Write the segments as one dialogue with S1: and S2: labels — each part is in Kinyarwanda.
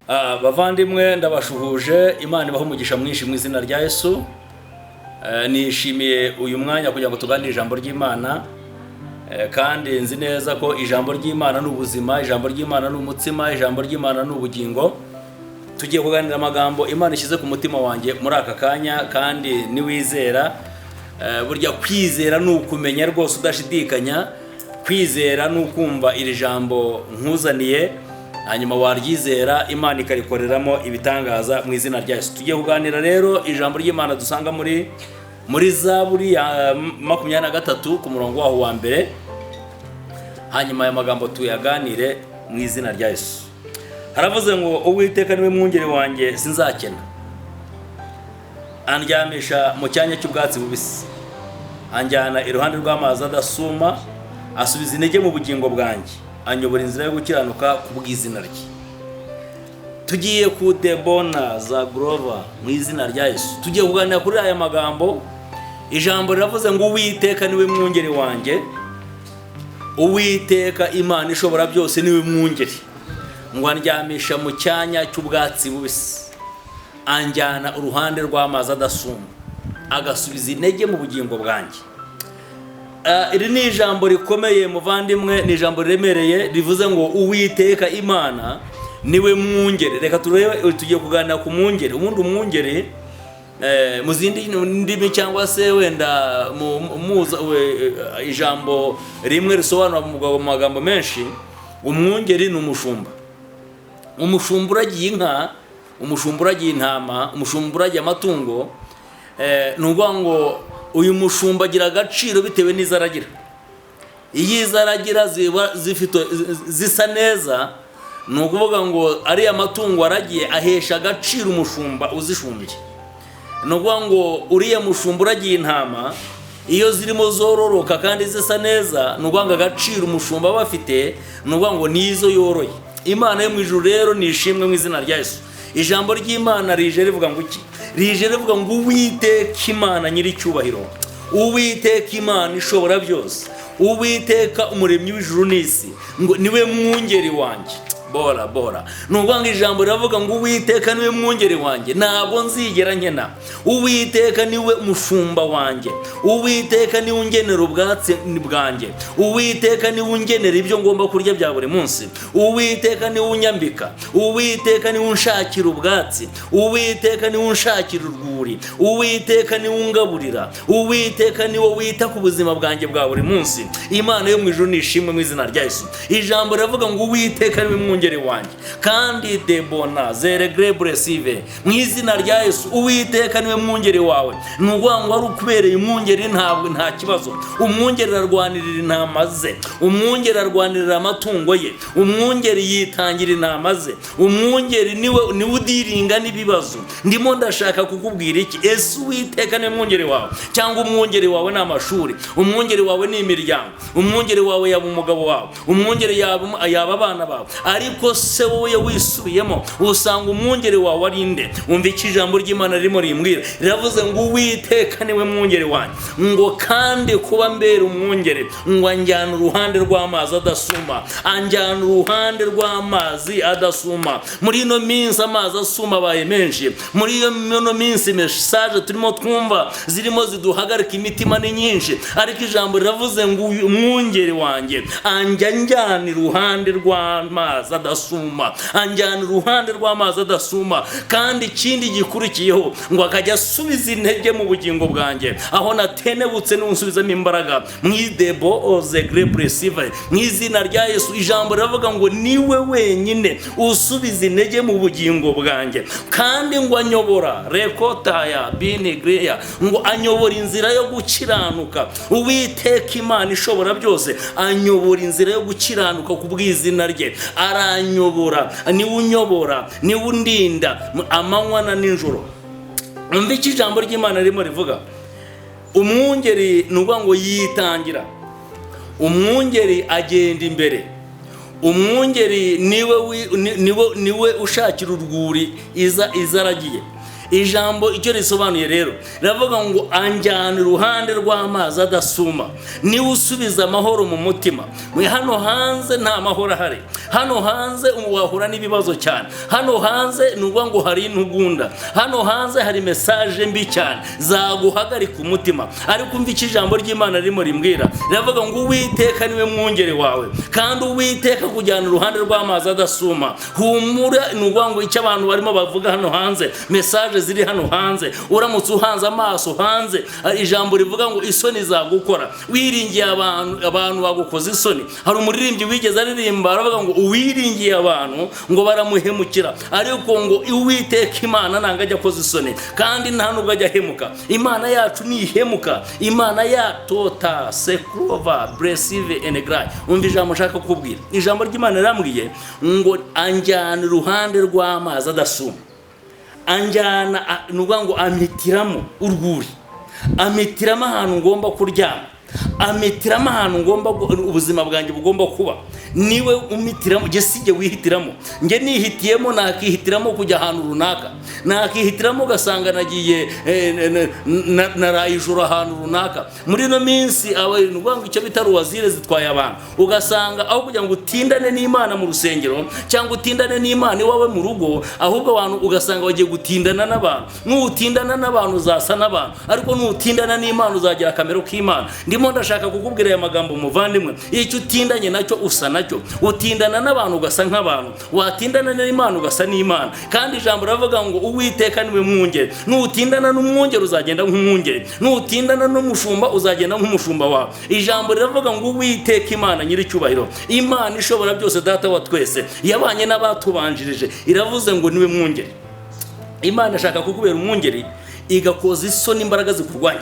S1: Bavandimwe ndabashuhuje, Imana ibaho umugisha mwinshi mu izina rya Yesu. Nishimiye uyu mwanya kugira ngo tuganire ijambo ry'Imana, kandi nzi neza ko ijambo ry'Imana n'ubuzima, ijambo ry'Imana n'umutsima, ijambo ry'Imana n'ubugingo. Tugiye kuganira amagambo Imana ishyize ku mutima wanjye muri aka kanya, kandi niwizera, burya kwizera n'ukumenya rwose udashidikanya, kwizera n'ukumva iri jambo nkuzaniye, hanyuma waryizera Imana ikarikoreramo ibitangaza mu izina rya Yesu. Tugiye kuganira rero ijambo ry'Imana dusanga muri Zaburi ya 23 ku murongo waho wa mbere, hanyuma aya magambo tuyaganire mu izina rya Yesu. Haravuze ngo Uwiteka niwe mwungeri wanjye sinzakena, andyamisha mu cyanya cy'ubwatsi bubisi, anjyana iruhande rw'amazi adasuma, asubiza intege mu bugingo bwanjye, anyobora inzira yo gukiranuka ku bw'izina rye. Tugiye ku debona za Grover mu izina rya Yesu. Tugiye kuganira kuri aya magambo. Ijambo riravuze ngo Uwiteka niwe mwungeri wanjye, Uwiteka Imana ishobora byose niwe mwungeri, ngo andyamisha mu cyanya cy'ubwatsi bubisi, anjyana uruhande rw'amazi adasuma, agasubiza intege mu bugingo bwanjye. Iri ni ijambo rikomeye muvandimwe, ni ijambo riremereye rivuze ngo Uwiteka Imana niwe mwungeri. Reka turebe, tugiye kuganira ku mwungeri. Ubundi umwungeri mu zindi ndimi cyangwa se wenda ijambo rimwe risobanura mu magambo menshi, umwungeri ni umushumba. Umushumba uragiye inka, umushumba uragiye intama, umushumba uragiye amatungo. Ni ukuvuga ngo uyu mushumba agira agaciro bitewe n'izo aragira. Iyo izo aragira zisa neza, ni ukuvuga ngo ariya matungo aragiye ahesha agaciro umushumba uzishumbye. Ni ukuvuga ngo uriya mushumba uragiye intama, iyo zirimo zororoka kandi zisa neza, ni ukuvuga ngo agaciro umushumba aba afite, ni ukuvuga ngo nizo yoroye. Imana yo mu ijuru rero nishimwe mu izina rya Yesu. Ijambo ry'Imana rije rivuga ngo iki? Rije rivuga ngo Uwiteka Imana nyiricyubahiro, Uwiteka Imana ishobora byose, Uwiteka umuremyi w'ijuru n'isi, ngo niwe mwungeri wanjye. Bora ni ukuvuga ngo ijambo riravuga ngo Uwiteka niwe mwungeri wanjye, ntabwo nzigera nkena. Uwiteka niwe mushumba wanjye, Uwiteka niwe ungenera ubwatsi bwanjye, Uwiteka niwe ungenera ibyo ngomba kurya bya buri munsi, Uwiteka niwe unyambika, Uwiteka niwe unshakira ubwatsi, Uwiteka niwe unshakira urwuri, Uwiteka niwe ungaburira, Uwiteka niwe wita ku buzima bwanjye bwa buri munsi. Imana yo mu ijuru nishimwe mu izina rya Yesu. Ijambo riravuga ngo Uwiteka niwe mwungeri wanjye, kandi debona zeregrebresive mu izina rya Yesu. Uwiteka niwe mwungeri wawe. Ni ukuvuga ngo wari ukubereye umwungeri, ntabwo nta kibazo. Umwungeri ararwanirira intama ze, umwungeri ararwanirira amatungo ye, umwungeri yitangira intama ze, umwungeri niwe udiringa n'ibibazo. Ndimo ndashaka kukubwira iki? Ese Uwiteka niwe mwungeri wawe, cyangwa umwungeri wawe ni amashuri, umwungeri wawe ni imiryango, umwungeri wawe yaba umugabo wawe, umwungeri yaba abana bawe? Ariko se wowe wisubiyemo usanga umwungeri wawe ari nde? Umva iki ijambo ry'Imana ririmo rimbwira. Riravuze ngo Uwiteka niwe mwungeri wanjye, ngo kandi kuba mbere umwungeri, ngo anjyana uruhande rw'amazi adasuma, anjyana uruhande rw'amazi adasuma. Muri ino minsi amazi asuma abaye menshi, muri ino minsi message turimo twumva zirimo ziduhagarika imitima ni nyinshi, ariko ijambo riravuze ngo umwungeri wanjye anjyana iruhande rw'amazi adasuma, anjyana uruhande rw'amazi adasuma. Kandi ikindi gikurikiyeho, ngo akajya asubiza intege mu bugingo bwanjye, aho natenebutse n'unsubizamo imbaraga. Mwidebo oze grepresive mu izina rya Yesu. Ijambo riravuga ngo niwe wenyine usubiza intege mu bugingo bwanjye, kandi ngo anyobora rekotaya binigreya, ngo anyobora inzira yo gukiranuka. Uwiteka Imana ishobora byose anyobora inzira yo gukiranuka ku bw'izina rye. Aranyobora, niwe unyobora, niwe undinda amanywa na nijoro. Umva iki ijambo ry'Imana ririmo rivuga. Umwungeri ni ukuvuga ngo yitangira, umwungeri agenda imbere, umwungeri niwe ushakira urwuri izaragiye. Ijambo icyo risobanuye rero riravuga ngo anjyana iruhande rw'amazi adasuma, niwe usubiza amahoro mu mutima. Mwe hano hanze nta mahoro ahari, hano hanze wahura n'ibibazo cyane, hano hanze nuvuga ngo hari intugunda, hano hanze hari message mbi cyane zaguhagarika umutima. Ariko umva iki ijambo ry'Imana ririmo rimbwira, riravuga ngo Uwiteka niwe mwungeri wawe, kandi Uwiteka kujyana uruhande rw'amazi adasuma. Humura, nuvuga ngo icyo abantu barimo bavuga hano hanze, message ziri hano hanze, uramutse uhanze amaso hanze, ijambo rivuga ngo isoni zagukora, wiringiye abantu bagukoze isoni. Hari umuririmbyi wigeze aririmba aravuga ngo uwiringiye abantu ngo baramuhemukira, ariko ngo Uwiteka Imana nanga ajya koza isoni, kandi nta nubwo ajya hemuka. Imana yacu ni ihemuka, Imana ya tota sekrova bresive enegrai. Umva ijambo nshaka kubwira, ijambo ry'Imana rirambwiye ngo anjyana iruhande rw'amazi adasuma, anjyana nuvuga ngo amitiramo urwuri, amitiramo ahantu ngomba kuryama, amitiramo ahantu ngomba ubuzima bwanjye bugomba kuba. Niwe umitiramo, je sije wihitiramo. Nge nihitiyemo nakihitiramo kujya ahantu runaka, nakihitiramo gasanga nagiye narayijura ahantu runaka. Muri no minsi abantu banga icyo bitari wazire zitwaye abantu, ugasanga aho kugira ngo utindane n'Imana mu rusengero cyangwa utindane n'Imana iwawe mu rugo, ahubwo abantu ugasanga bagiye gutindana n'abantu. N'utindana n'abantu uzasa n'abantu, ariko n'utindana n'Imana uzagira akamero k'Imana. Ndimo ndashaka kukubwira aya magambo muvandimwe, icyo utindanye nacyo usa nacyo. Utindana n'abantu ugasa nk'abantu, watindana n'Imana ugasa n'Imana. Kandi ijambo ravuga ngo Uwiteka niwe mwungeri, n'utindana n'umwungeri uzagenda nk'umwungeri, n'utindana n'umushumba uzagenda nk'umushumba wawe. Ijambo riravuga ngo Uwiteka Imana nyiricyubahiro, Imana ishobora byose, data wa twese, yabanye n'abatubanjirije, iravuze ngo niwe mwungeri. Imana ashaka kukubera umwungeri igakoza isoni imbaraga zikurwanya.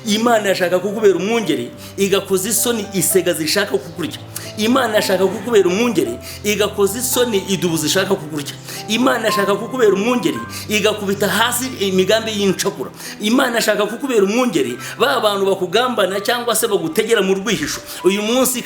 S1: Imana yashaka kukubera umwungeri igakoza isoni isega zishaka kukurya. Imana yashaka kukubera umwungeri igakoza isoni idubu zishaka kukurya. Imana yashaka kukubera umwungeri igakubita hasi imigambi y'incakura. Imana yashaka kukubera umwungeri ba bantu bakugambana cyangwa se bagutegera mu rwihisho, uyu munsi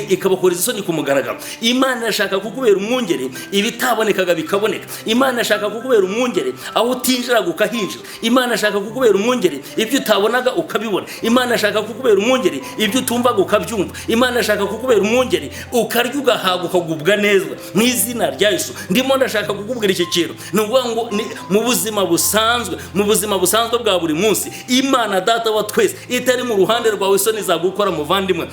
S1: ikabakora isoni ku mugaragaro. Imana yashaka kukubera umwungeri ibitabonekaga bikaboneka. Imana yashaka kukubera umwungeri aho utinjira gukahinjira. Imana yashaka kukubera umwungeri ibyo utabonaga ukabibona. Imana yashaka kukubera umwungeri ibyo utumvaga ukabyumva. Imana yashaka kukubera umwungeri ukarya ugahaga ukagubwa neza mu izina rya Yesu. Ndimo ndashaka kukubwira iki kintu, nuvuga ngo mu buzima busanzwe bwa buri munsi, Imana data wa twese itari mu ruhande rwawe isoni zagukora muvandimwe.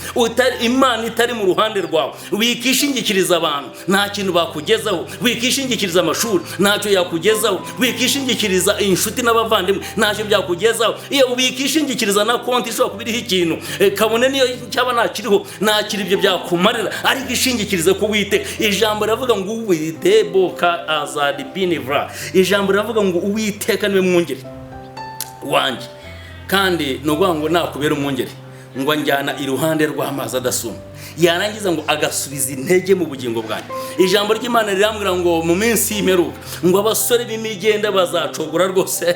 S1: Imana itari mu ruhande rwawe, wikishingikiriza abantu nta kintu bakugezaho, wikishingikiriza amashuri ntacyo yakugezaho, wikishingikiriza inshuti n'abavandimwe ntacyo byakugezaho. Iyo wikishingikiriza na konti ishobora kubiriho ikintu kabone niyo cyaba nakiriho nakiri ibyo byakumarira, ariko ishingikirize ku Uwiteka. Ijambo riravuga ngo Uwiteka azadibinivra. Ijambo riravuga ngo Uwiteka niwe mwungeri wanjye, kandi nuvuga ngo nakubera umwungeri ngo anjyana iruhande rw'amazi adasuma, yarangiza ngo agasubiza intege mu bugingo bwanjye. Ijambo ry'Imana rirambwira ngo mu minsi y'imperuka ngo abasore b'imigenda bazacogora rwose.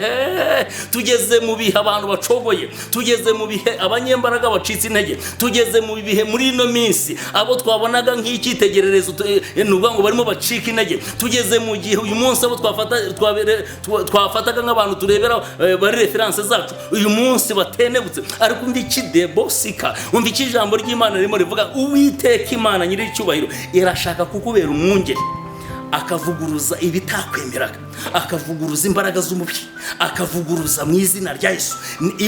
S1: Tugeze mu bihe abantu bacogoye, tugeze mu bihe abanyembaraga bacitse intege, tugeze mu bihe muri ino minsi abo twabonaga nk'icyitegererezo nuvuga ngo barimo bacika intege. Tugeze mu gihe uyu munsi abo twafataga nk'abantu turebera bari reference zacu uyu munsi batenebutse. Ariko undi kidebosika, umva iki ijambo ry'Imana ririmo rivuga Uwiteka Imana nyiricyubahiro irashaka kukubera umwungeri akavuguruza ibitakwemeraga, akavuguruza imbaraga z'umubiri, akavuguruza mu izina rya Yesu.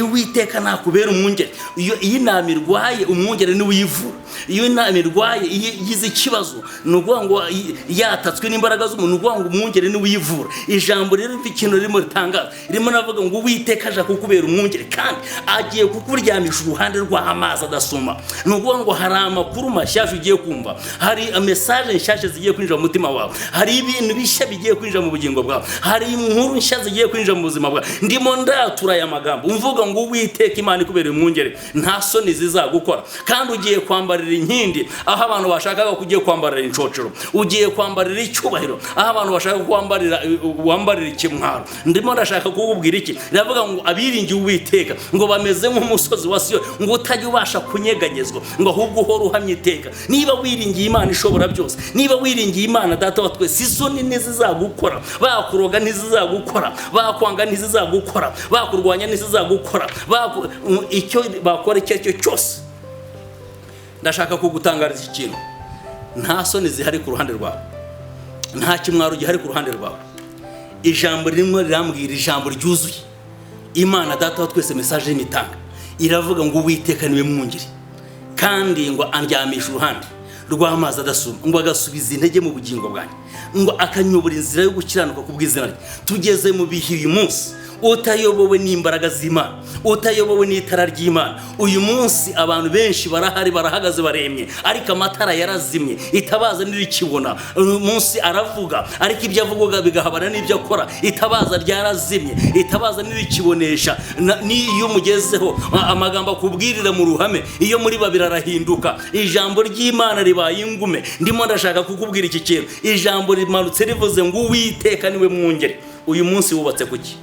S1: Uwiteka nakubera umwungeri. Iyo inama irwaye umwungeri niwe uyivura. Iyo inama irwaye yize ikibazo nuvuga ngo yatatswe n'imbaraga z'umuntu, nuvuga ngo umwungeri niwe uyivura. Ijambo rero ikintu ririmo ritangaza, ririmo navuga ngo Uwiteka aje kukubera umwungeri kandi agiye kukuryamisha uruhande rw'amazi adasuma. Nuvuga ngo hari amakuru mashyashya ugiye kumva, hari message nshyashya zigiye kwinjira mu mutima wawe, hari ibintu bishya bigiye kwinjira mu bugingo bwawe, hari inkuru nshya zigiye kwinjira mu buzima bwawe. Ndimo ndatura aya magambo umvuga ngo Uwiteka Imana ikubera umwungeri, nta soni zizagukora, kandi ugiye kwambarira inkindi aho abantu bashakaga kugiye kwambarira incocero, ugiye kwambarira icyubahiro aho abantu bashaka wambarira ikimwaro. Ndimo ndashaka kukubwira iki, riravuga ngo abiringiye Uwiteka ngo bameze nk'umusozi wa Siyoni, ngo utajya ubasha kunyeganyezwa, ngo ahubwo uhora uhamye iteka. Niba wiringiye Imana ishobora byose, niba wiringiye Imana data wa twese, isoni ntizizagukora, bakuroga ntizizagukora, bakwanga ntizizagukora, bakurwanya ntizizagukora, icyo bakora icyo cyose. Ndashaka kugutangariza ikintu, nta soni zihari ku ruhande rwawe, nta kimwaro gihari ku ruhande rwawe. Ijambo rimwe rirambwira, ijambo ryuzuye. Imana data wa twese message y'imitanga iravuga ngo Uwiteka niwe mwungeri, kandi ngo andyamisha uruhande rw'amazi adasuma, ngo agasubiza intege mu bugingo bwanjye, ngo akanyobora inzira yo gukiranuka ku bw'izina rye. Tugeze mu bihe uyu munsi utayobowe n'imbaraga z'Imana, utayobowe n'itara ry'Imana. Uyu munsi abantu benshi barahari, barahagaze baremye, ariko amatara yarazimye, itabaza ntirikibona. Uyu munsi aravuga, ariko ibyo avuga bigahabana n'ibyo akora. Itabaza ryarazimye, itabaza nirikibonesha. Niyo mugezeho amagambo akubwirira mu ruhame, iyo muri babiri arahinduka. Ijambo ry'Imana ribaye ingume. Ndimo ndashaka kukubwira iki kintu. Ijambo rimanutse rivuze ngo Uwiteka niwe mwungeri. Uyu munsi wubatse kuki?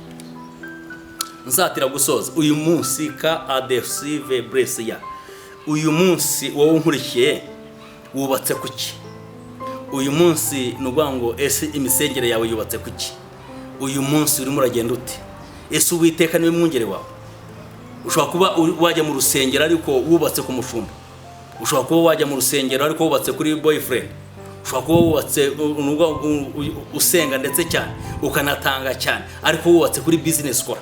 S1: Nzatira gusoza. Uyu munsi ka adesive bresia, uyu munsi wowe nkurikiye wubatse kuki? Uyu munsi nuvuga ngo ese imisengere yawe yubatse kuki? Uyu munsi urimo uragenda ute? Ese Uwiteka niwe mwungeri wawe? Ushobora kuba wajya mu rusengero ariko wubatse ku mushumba, ushobora kuba wajya mu rusengero ariko wubatse kuri boyfriend, ushobora kuba wubatse usenga ndetse cyane ukanatanga cyane ariko wubatse kuri business ukora.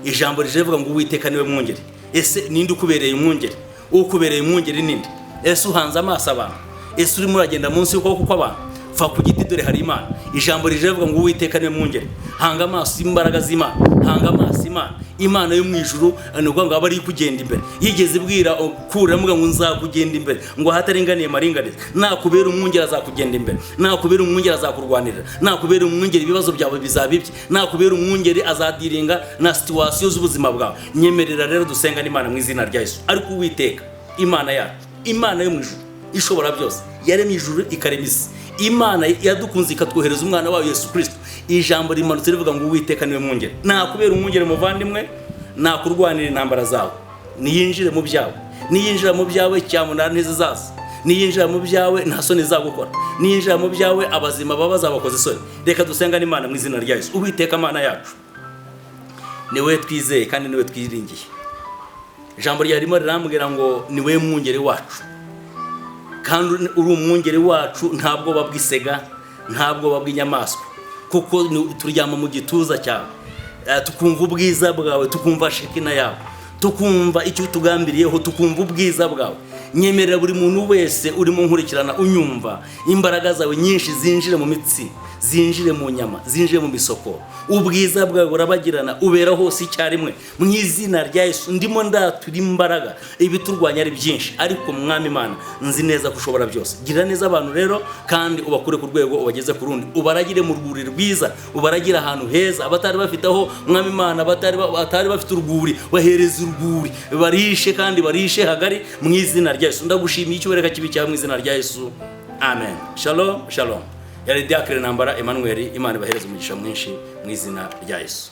S1: Ijambo rivuga ngo Uwiteka niwe mwungeri. Ese ninde ukubereye umwungeri? Ukubereye umwungeri ninde? Ese uhanze amaso abantu? Ese urimo uragenda munsi y'ukuboko kw'abantu? Fa ku giti dore hari Imana. Ijambo rivuga ngo Uwiteka niwe mwungeri. Hanga amaso imbaraga z'Imana, hanga amaso Imana. Imana yo mu ijuru nuvuga ngo abari kugenda imbere. Yigeze ibwira kura muga ngo nzakugenda imbere, ngo hataringaniye maringaniye. Nakubera umwungeri azakugenda imbere, nakubera umwungeri azakurwanirira, nakubera umwungeri ibibazo byawe bizabibye, nakubera umwungeri azadiringa na situation z'ubuzima bwawe. Nyemerera rero dusenga n'Imana mu izina rya Yesu. Ariko Uwiteka Imana yacu, Imana yo mu ijuru ishobora byose, yaremye ijuru ikarema isi. Imana yadukunze ikatwohereza umwana wayo Yesu Kristo. Ijambo rimanutse rivuga ngo Uwiteka niwe mwungeri. Nakubera umwungeri muvandimwe, nakurwanira intambara zawe. Niyinjire mu byawe, niyinjira mu byawe cyamunara ntizizaza, niyinjira mu byawe nta soni zagukora, niyinjira mu byawe abazima babaza bakoze isoni. Reka dusenga n'Imana mu izina rya Yesu. Uwiteka Mana yacu, niwe twizeye kandi niwe twiringiye. Ijambo ryarimo rirambwira ngo niwe mwungeri wacu, kandi uri umwungeri wacu. Ntabwo babwisega, ntabwo babw'inyamaswa, kuko turyama mu gituza cyawe, tukumva ubwiza bwawe, tukumva shekina yawe, tukumva icyo tugambiriyeho, tukumva ubwiza bwawe. Nyemerera buri muntu wese urimo nkurikirana unyumva, imbaraga zawe nyinshi zinjire mu mitsi, zinjire mu nyama, zinjire mu misoko. Ubwiza bwawe burabagirana, ubera hose icyarimwe mu izina rya Yesu. Ndimo ndatura imbaraga, ibiturwanya ari byinshi, ariko Mwami Imana nzi neza ko ushobora byose. Gira neza abantu rero, kandi ubakure ku rwego ubageze ku rundi, ubaragire mu rwuri rwiza, ubaragire ahantu heza. Abatari bafitaho Mwami Imana, batari bafite urwuri, bahereza urwuri, barishe kandi barishe hagari mu izina rya Yesu. Ndagushimiye icyubahiro kibi cyawe mu izina rya Yesu. Amen. Shalom, shalom. Yari Ntambara Emmanuel. Imana ibahereze umugisha mwinshi mu izina rya Yesu.